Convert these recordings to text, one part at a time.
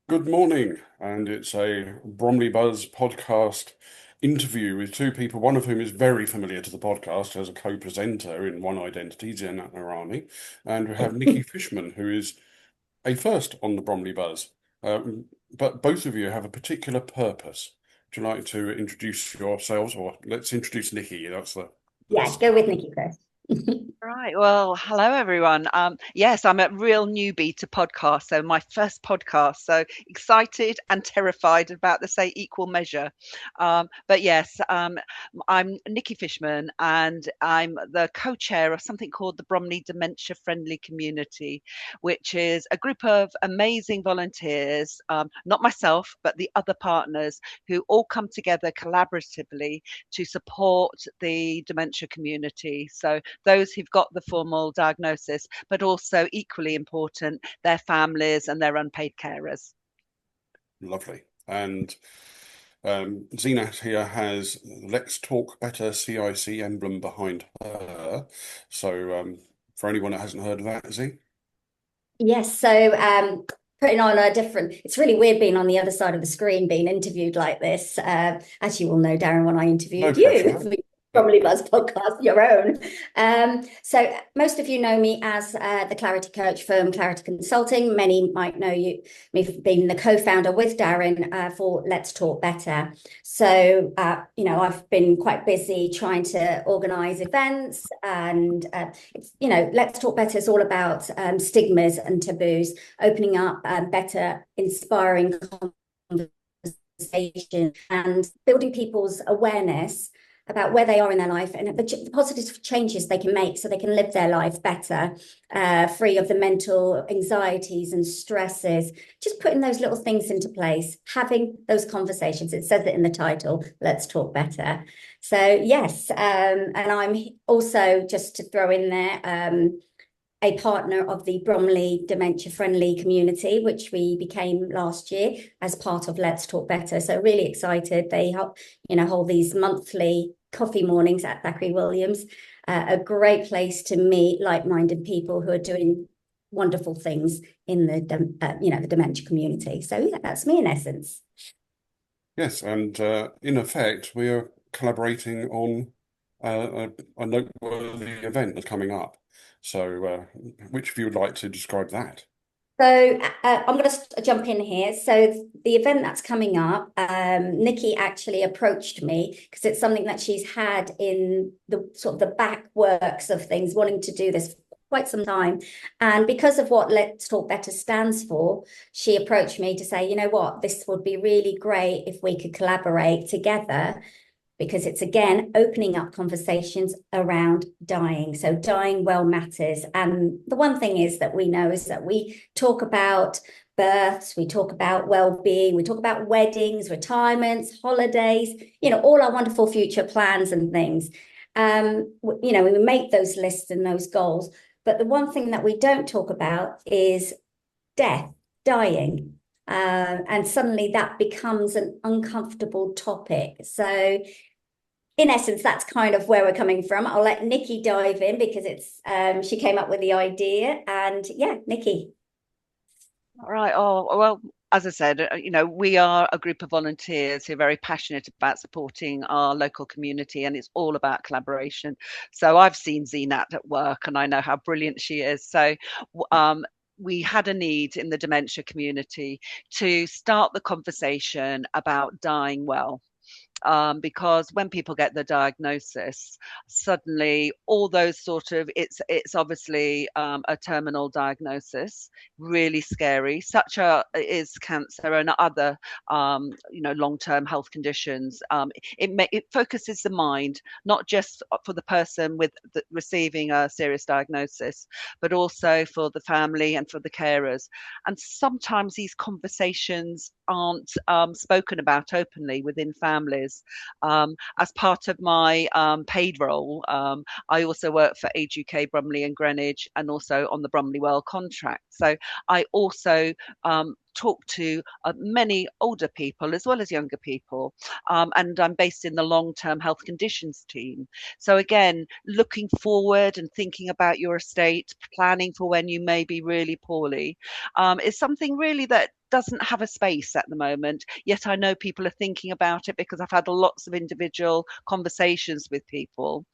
Good morning, and it's a Bromley Buzz podcast interview with two people, one of whom is very familiar to the podcast as a co-presenter in one identity, Zeenat Noorani, and we have Nikki Fishman, who is a first on the Bromley Buzz. But both of you have a particular purpose. Would you like to introduce yourselves, or let's introduce Nikki? That's the Yeah, best. go with Nikki first. Right. Well, hello everyone. Yes, I'm a real newbie to podcasts, so my first podcast. So excited and terrified about the say equal measure. But yes, I'm Nikki Fishman, and I'm the co-chair of something called the Bromley Dementia Friendly Community, which is a group of amazing volunteers, not myself, but the other partners who all come together collaboratively to support the dementia community. So those who've got the formal diagnosis, but also equally important, their families and their unpaid carers. Lovely. And Zeenat here has Let's Talk Better CIC emblem behind her. So for anyone that hasn't heard of that, Z? Yes, so putting on a different, it's really weird being on the other side of the screen, being interviewed like this. As you will know, Darren, when I No interviewed you pressure. for the Bromley Buzz podcast, your own. So most of you know me as the Clarity Coach firm, Clarity Consulting. Many might know me for being the co-founder with Darren for Let's Talk Better. So, I've been quite busy trying to organise events and Let's Talk Better is all about stigmas and taboos, opening up better, inspiring conversation and building people's awareness about where they are in their life and the positive changes they can make so they can live their life better, free of the mental anxieties and stresses. Just putting those little things into place, having those conversations. It says it in the title, Let's Talk Better. So yes, and I'm also, just to throw in there, a partner of the Bromley Dementia Friendly Community, which we became last year as part of Let's Talk Better. So really excited. They help, hold these monthly coffee mornings at Thackeray Williams, a great place to meet like-minded people who are doing wonderful things in the dementia community. So yeah, that's me in essence. Yes, and in effect, we are collaborating on a noteworthy event that's coming up. So, which of you would like to describe that? So I'm going to jump in here. So the event that's coming up, Nikki actually approached me because it's something that she's had in the sort of the back works of things, wanting to do this for quite some time. And because of what Let's Talk Better stands for, she approached me to say, you know what, this would be really great if we could collaborate together because it's again opening up conversations around dying. So dying well matters. And the one thing is that we know is that we talk about births, we talk about well-being, we talk about weddings, retirements, holidays, all our wonderful future plans and things. We make those lists and those goals. But the one thing that we don't talk about is death, dying. And suddenly that becomes an uncomfortable topic. So in essence, that's kind of where we're coming from. I'll let Nikki dive in because she came up with the idea. And yeah, Nikki. All right. Oh, well, as I said, we are a group of volunteers who are very passionate about supporting our local community, and it's all about collaboration. So I've seen Zeenat at work, and I know how brilliant she is. So we had a need in the dementia community to start the conversation about dying well. Because when people get the diagnosis, suddenly all those sort of it's obviously a terminal diagnosis, really scary. Such a is cancer and other long-term health conditions. It focuses the mind not just for the person receiving a serious diagnosis, but also for the family and for the carers. And sometimes these conversations aren't spoken about openly within families. As part of my paid role, I also work for Age UK, Bromley and Greenwich, and also on the Bromley Well contract. So I also talk to many older people as well as younger people, and I'm based in the long-term health conditions team. So again, looking forward and thinking about your estate, planning for when you may be really poorly, is something really that doesn't have a space at the moment, yet I know people are thinking about it because I've had lots of individual conversations with people.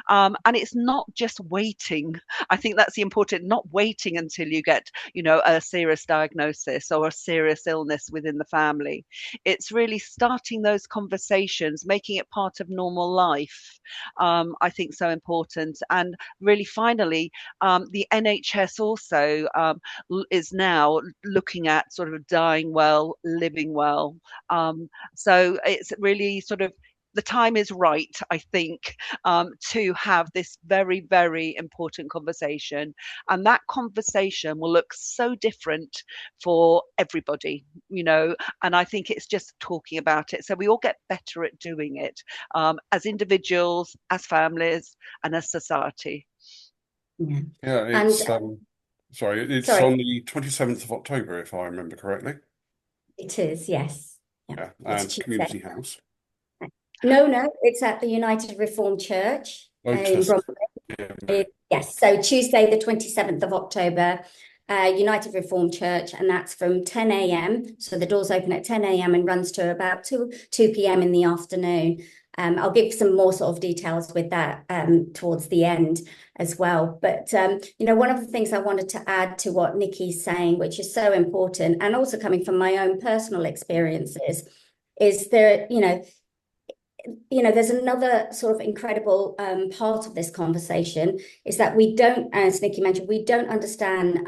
And it's not just waiting. I think that's the important, not waiting until you get, a serious diagnosis or a serious illness within the family. It's really starting those conversations, making it part of normal life. I think so important. And really, finally, the NHS also is now looking at sort of dying well, living well. So it's really sort of the time is right, I think, to have this very, very important conversation. And that conversation will look so different for everybody, and I think it's just talking about it. So we all get better at doing it, as individuals, as families, and as society. Yeah. Yeah, it's it's sorry, on the 27th of October, if I remember correctly. it is, yes. Yeah, It's and Tuesday. Community House. No, it's at the United Reformed Church in Bromley. Yeah. Yes, so Tuesday, the 27th of October, United Reformed Church, and that's from 10 a.m. So the doors open at 10 a.m. and runs to about 2 p.m. in the afternoon. I'll give some more sort of details with that towards the end as well. But, one of the things I wanted to add to what Nikki's saying, which is so important, and also coming from my own personal experiences, is there, there's another sort of incredible part of this conversation is that we don't, as Nikki mentioned, we don't understand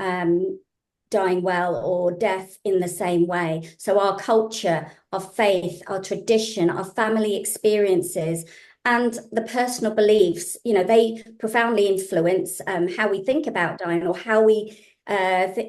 dying well or death in the same way. So our culture, our faith, our tradition, our family experiences, and the personal beliefs, they profoundly influence how we think about dying or how we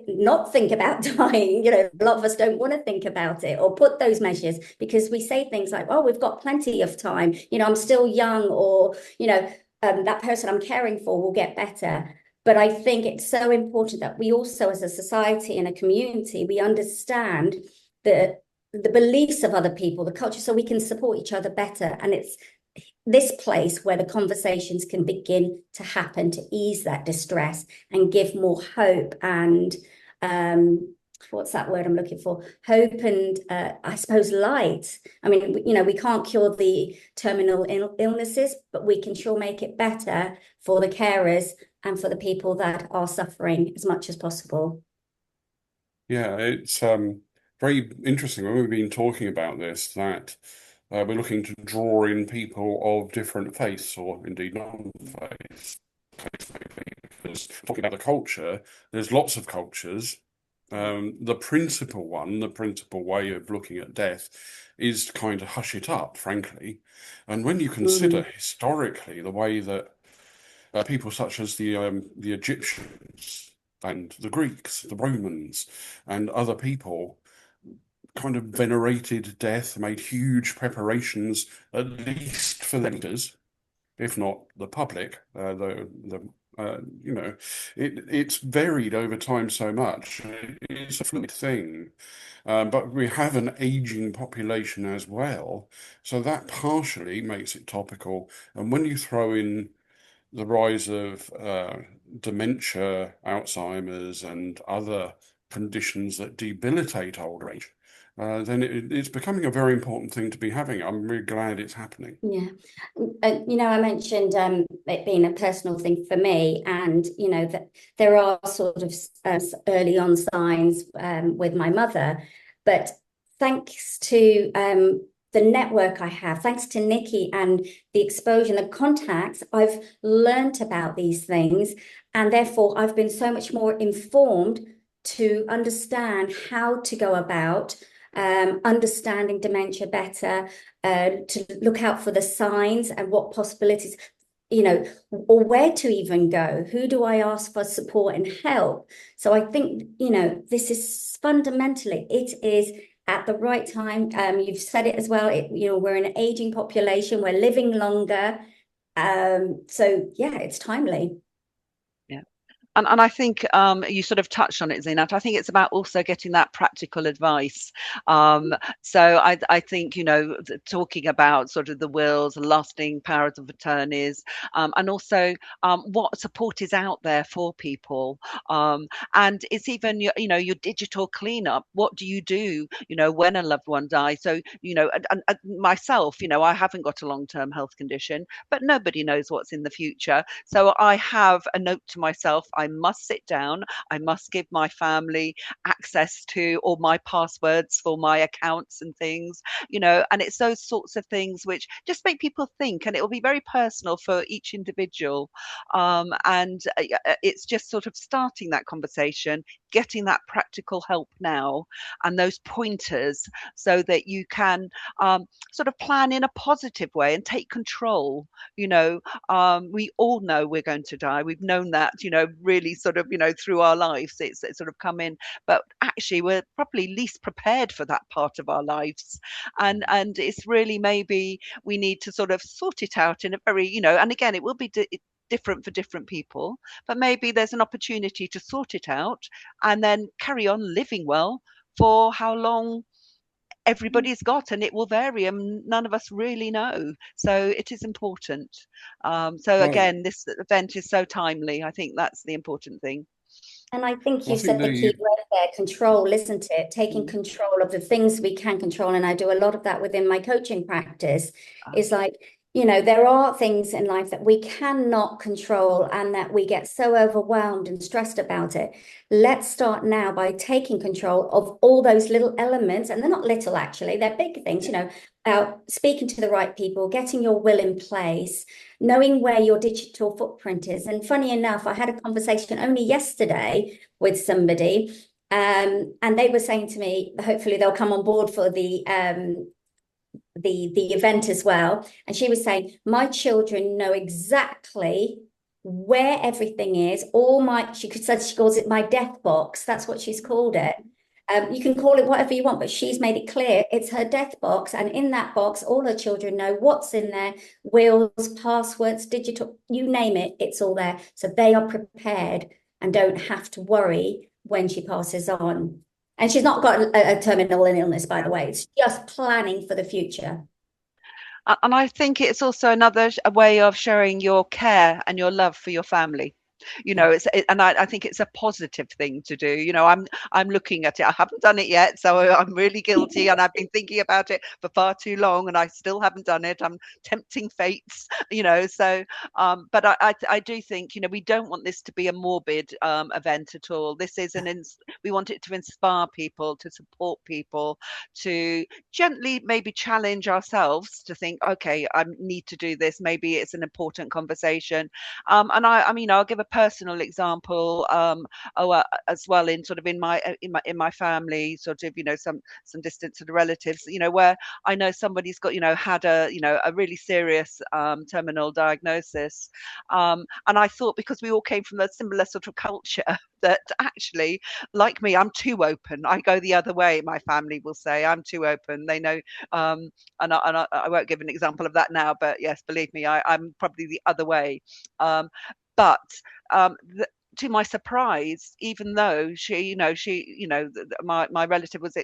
not think about dying. A lot of us don't want to think about it or put those measures because we say things like, oh, we've got plenty of time, I'm still young, or that person I'm caring for will get better. But I think it's so important that we also, as a society and a community, we understand the beliefs of other people, the culture, so we can support each other better. And it's this place where the conversations can begin to happen to ease that distress and give more hope and what's that word I'm looking for? Hope and I suppose light. I mean, we can't cure the terminal illnesses, but we can sure make it better for the carers and for the people that are suffering as much as possible. Yeah, it's very interesting when we've been talking about this that we're looking to draw in people of different faiths or indeed non-faiths. Because talking about the culture, there's lots of cultures. The principal way of looking at death is to kind of hush it up, frankly. And when you consider historically the way that people such as the Egyptians and the Greeks, the Romans, and other people kind of venerated death, made huge preparations, at least for leaders, if not the public. It's varied over time so much. It's a fluid thing. But we have an aging population as well. So that partially makes it topical. And when you throw in the rise of dementia, Alzheimer's, and other conditions that debilitate old age, then it's becoming a very important thing to be having. I'm really glad it's happening. Yeah. I mentioned it being a personal thing for me, and, that there are sort of early on signs with my mother. But thanks to the network I have, thanks to Nikki and the exposure and the contacts, I've learnt about these things. And therefore, I've been so much more informed to understand how to go about understanding dementia better, to look out for the signs and what possibilities, or where to even go. Who do I ask for support and help? So I think, this is fundamentally, it is at the right time. You've said it as well. We're an aging population. We're living longer. So yeah, it's timely. And I think you sort of touched on it, Zeenat. I think it's about also getting that practical advice. So I think, talking about sort of the wills and lasting powers of attorneys, and also what support is out there for people. And it's even, your digital cleanup. What do you do, when a loved one dies? So, and myself, I haven't got a long-term health condition, but nobody knows what's in the future. So I have a note to myself: I must sit down, I must give my family access to all my passwords for my accounts and things, and it's those sorts of things which just make people think, and it will be very personal for each individual. And it's just sort of starting that conversation, getting that practical help now, and those pointers, so that you can sort of plan in a positive way and take control. We all know we're going to die. We've known that, really sort of, through our lives. It's sort of come in, but actually we're probably least prepared for that part of our lives. And it's really, maybe we need to sort of sort it out in a very, and again, it will be different for different people, but maybe there's an opportunity to sort it out and then carry on living well for how long everybody's got, and it will vary, and none of us really know. So it is important. So Well, again, this event is so timely. I think that's the important thing. And I think I you think said the key word there, control, isn't it? Taking Mm. control of the things we can control. And I do a lot of that within my coaching practice. Is like, there are things in life that we cannot control and that we get so overwhelmed and stressed about it. Let's start now by taking control of all those little elements. And they're not little, actually, they're big things, about speaking to the right people, getting your will in place, knowing where your digital footprint is. And funny enough, I had a conversation only yesterday with somebody, and they were saying to me, hopefully they'll come on board for the event as well. And she was saying, my children know exactly where everything is. She calls it my death box. That's what she's called it. You can call it whatever you want, but she's made it clear it's her death box. And in that box, all her children know what's in there: wills, passwords, digital, you name it, it's all there. So they are prepared and don't have to worry when she passes on. And she's not got a terminal illness, by the way. It's just planning for the future. And I think it's also another a way of showing your care and your love for your family. And I think it's a positive thing to do. I'm looking at it. I haven't done it yet, so I'm really guilty, and I've been thinking about it for far too long, and I still haven't done it. I'm tempting fates, So, but I do think, we don't want this to be a morbid event at all. This is we want it to inspire people, to support people, to gently maybe challenge ourselves to think, okay, I need to do this. Maybe it's an important conversation. And I mean, I'll give a personal example, as well, in sort of in my family, sort of, some distance to the relatives, where I know somebody's got, had a really serious terminal diagnosis. And I thought, because we all came from a similar sort of culture, that actually, like me, I'm too open. I go the other way. My family will say I'm too open. They know, and I won't give an example of that now, but yes, believe me, I'm probably the other way. But to my surprise, even though my relative was,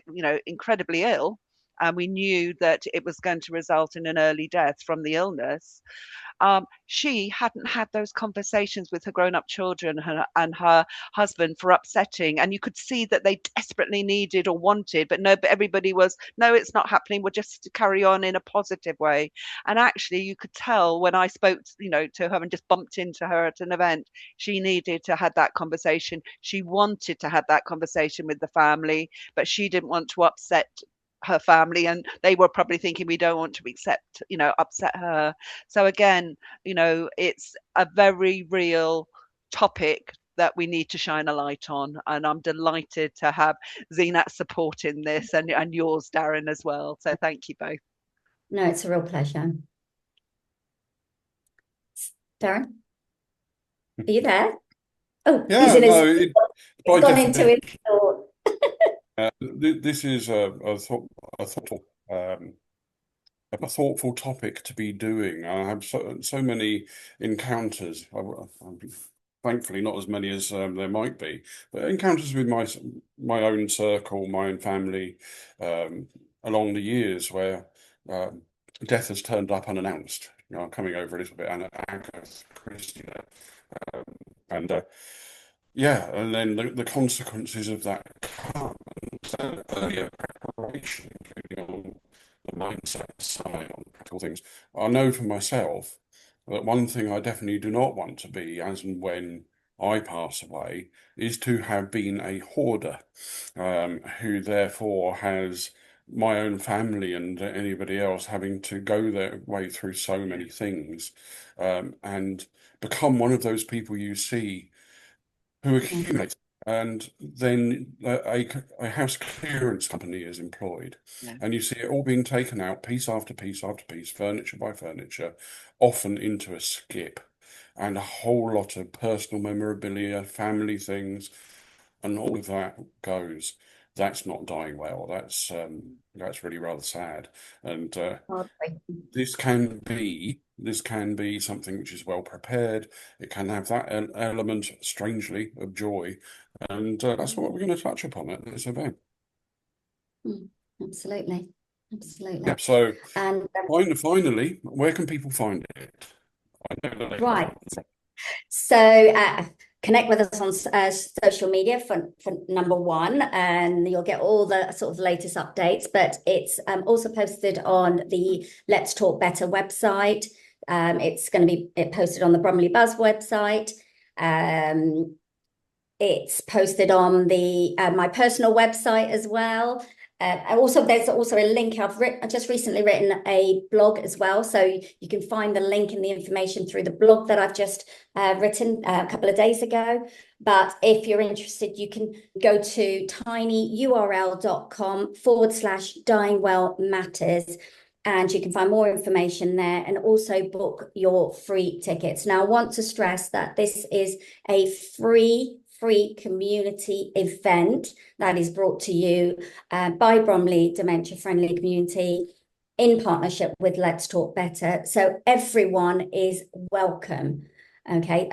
incredibly ill, and we knew that it was going to result in an early death from the illness, she hadn't had those conversations with her grown-up children and her husband for upsetting. And you could see that they desperately needed or wanted, but everybody was, no, it's not happening. We'll just carry on in a positive way. And actually, you could tell when I spoke, to her and just bumped into her at an event, she needed to have that conversation. She wanted to have that conversation with the family, but she didn't want to upset her family, and they were probably thinking, we don't want to upset her. So again, it's a very real topic that we need to shine a light on, and I'm delighted to have Zeenat's support in this, and yours, Darren, as well. So thank you both. No, it's a real pleasure. Darren, are you there? Oh, yeah, he's in his, no, by gone into his definition, thought. this is a thoughtful topic to be doing. I have so many encounters. thankfully not as many as there might be, but encounters with my own circle, my own family, along the years where death has turned up unannounced. You know, I'm coming over a little bit Agatha Christie there. And yeah, and then the consequences of that come, and earlier preparation, including on the mindset side, on practical things. I know for myself that one thing I definitely do not want to be, as and when I pass away, is to have been a hoarder, who therefore has my own family and anybody else having to go their way through so many things, and become one of those people you see who accumulate. And then a house clearance company is employed, Yeah. and you see it all being taken out, piece after piece after piece, furniture by furniture, often into a skip, and a whole lot of personal memorabilia, family things, and all of that goes. That's not dying well. That's really rather sad. And this can be something which is well prepared. It can have that element, strangely, of joy, and that's what we're going to touch upon at this event. Absolutely, absolutely. Yeah. So, And finally, where can people find it? I know that they right. So connect with us on social media for number one, and you'll get all the sort of latest updates. But it's also posted on the Let's Talk Better website. It's going to be posted on the Bromley Buzz website. It's posted on the my personal website as well. There's also a link. I've just recently written a blog as well, so you can find the link and the information through the blog that I've just written a couple of days ago. But if you're interested, you can go to tinyurl.com/Dying Well Matters, and you can find more information there, and also book your free tickets. Now, I want to stress that this is a free community event that is brought to you by Bromley Dementia Friendly Community in partnership with Let's Talk Better. So everyone is welcome. Okay,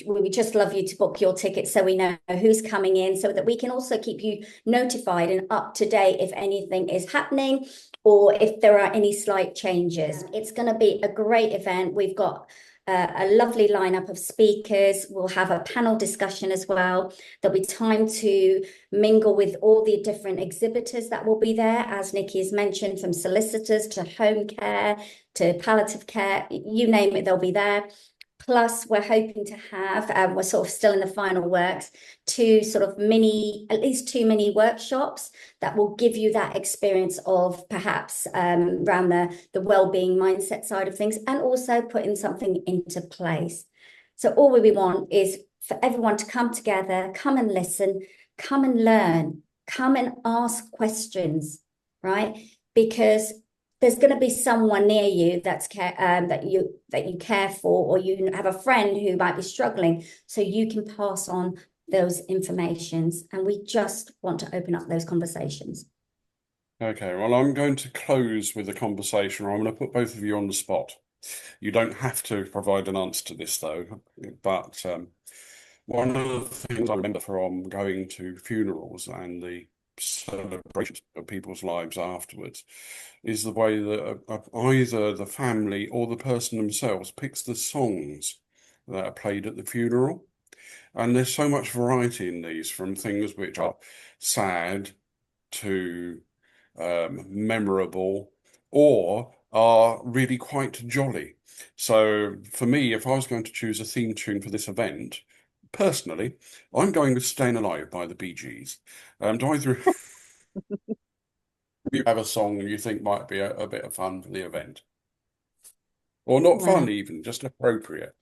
we would just love you to book your tickets so we know who's coming in, so that we can also keep you notified and up to date if anything is happening or if there are any slight changes. It's going to be a great event. We've got a lovely lineup of speakers. We'll have a panel discussion as well. There'll be time to mingle with all the different exhibitors that will be there, as Nikki has mentioned, from solicitors to home care to palliative care, you name it, they'll be there. Plus, we're hoping to have, we're sort of still in the final works, at least two mini workshops that will give you that experience of perhaps around the well-being mindset side of things, and also putting something into place. So all we want is for everyone to come together, come and listen, come and learn, come and ask questions, right? Because there's going to be someone near you that you care for, or you have a friend who might be struggling, so you can pass on those informations, and we just want to open up those conversations. Okay, well, I'm going to close with a conversation, or I'm going to put both of you on the spot. You don't have to provide an answer to this, though, but one of the things I remember from going to funerals and the celebrations of people's lives afterwards is the way that either the family or the person themselves picks the songs that are played at the funeral. And there's so much variety in these, from things which are sad to memorable, or are really quite jolly. So for me, if I was going to choose a theme tune for this event, personally, I'm going with Staying Alive by the Bee Gees. Do either you have a song you think might be a bit of fun for the event? Or not fun even, just appropriate?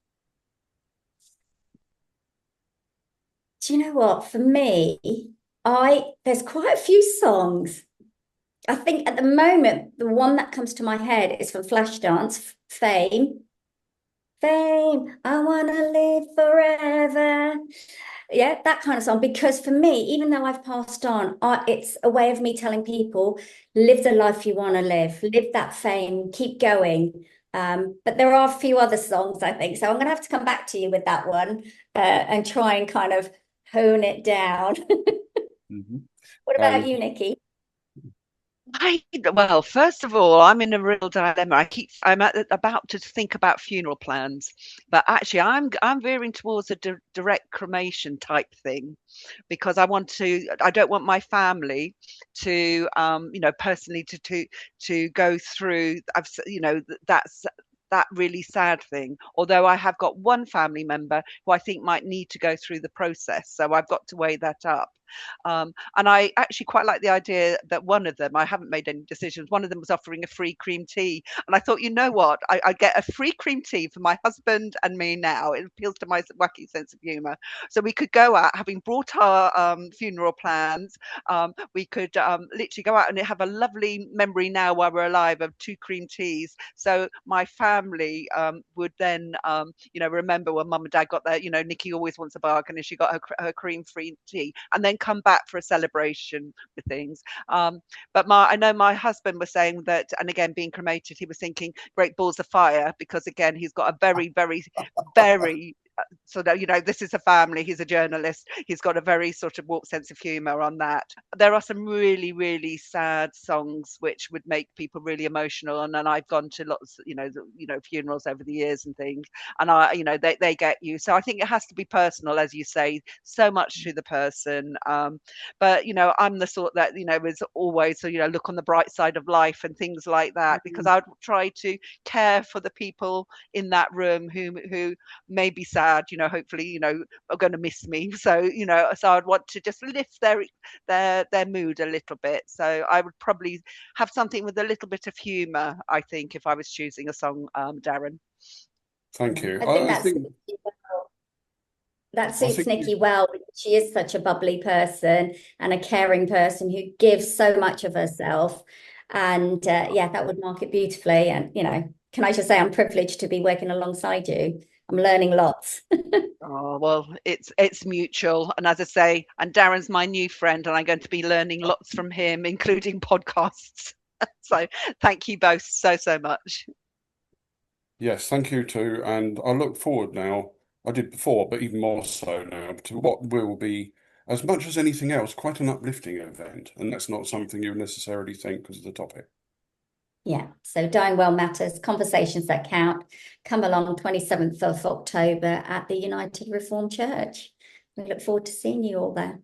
Do you know what? For me, there's quite a few songs. I think at the moment, the one that comes to my head is from Flashdance, Fame. Fame, I wanna live forever. Yeah, that kind of song. Because for me, even though I've passed on, it's a way of me telling people, live the life you want to live that fame, keep going. But there are a few other songs, I think. So I'm going to have to come back to you with that one and try and kind of hone it down. Mhm. What about you, Nikki? Well, first of all, I'm in a real dilemma. About to think about funeral plans, but actually, I'm veering towards a direct cremation type thing, because I don't want my family to, personally to go through. That's that really sad thing. Although I have got one family member who I think might need to go through the process, so I've got to weigh that up. And I actually quite like the idea that one of them, I haven't made any decisions, one of them was offering a free cream tea. And I thought, you know what? I get a free cream tea for my husband and me now. It appeals to my wacky sense of humour. So we could go out, having brought our funeral plans, we could literally go out and have a lovely memory now while we're alive of 2 cream teas. So my family would then, remember when mum and dad got there, Nikki always wants a bargain and she got her cream free tea, and then come back for a celebration with things. But I know my husband was saying that, and again, being cremated, he was thinking great balls of fire, because again, he's got a very, very, very so that, this is a family. He's a journalist. He's got a very sort of warped sense of humor on that. There are some really, really sad songs which would make people really emotional. And then I've gone to lots, funerals over the years and things, and they get you. So I think it has to be personal, as you say, so much to the person. But I'm the sort that is always, look on the bright side of life and things like that, because I would try to care for the people in that room who may be sad, hopefully, are going to miss me. So, so I'd want to just lift their mood a little bit. So I would probably have something with a little bit of humour, I think, if I was choosing a song, Darren. Thank you. I think I think that I suits think Nikki well, because she is such a bubbly person and a caring person who gives so much of herself. And yeah, that would mark it beautifully. And, can I just say I'm privileged to be working alongside you? I'm learning lots. Oh, well, it's mutual. And as I say, and Darren's my new friend, and I'm going to be learning lots from him, including podcasts. So thank you both so, so much. yes, thank you too, and I look forward now. I did before, but even more so now, to what will be, as much as anything else, quite an uplifting event, and that's not something you necessarily think because of the topic. Yeah, so Dying Well Matters, Conversations That Count. Come along 27th of October at the United Reformed Church. We look forward to seeing you all there.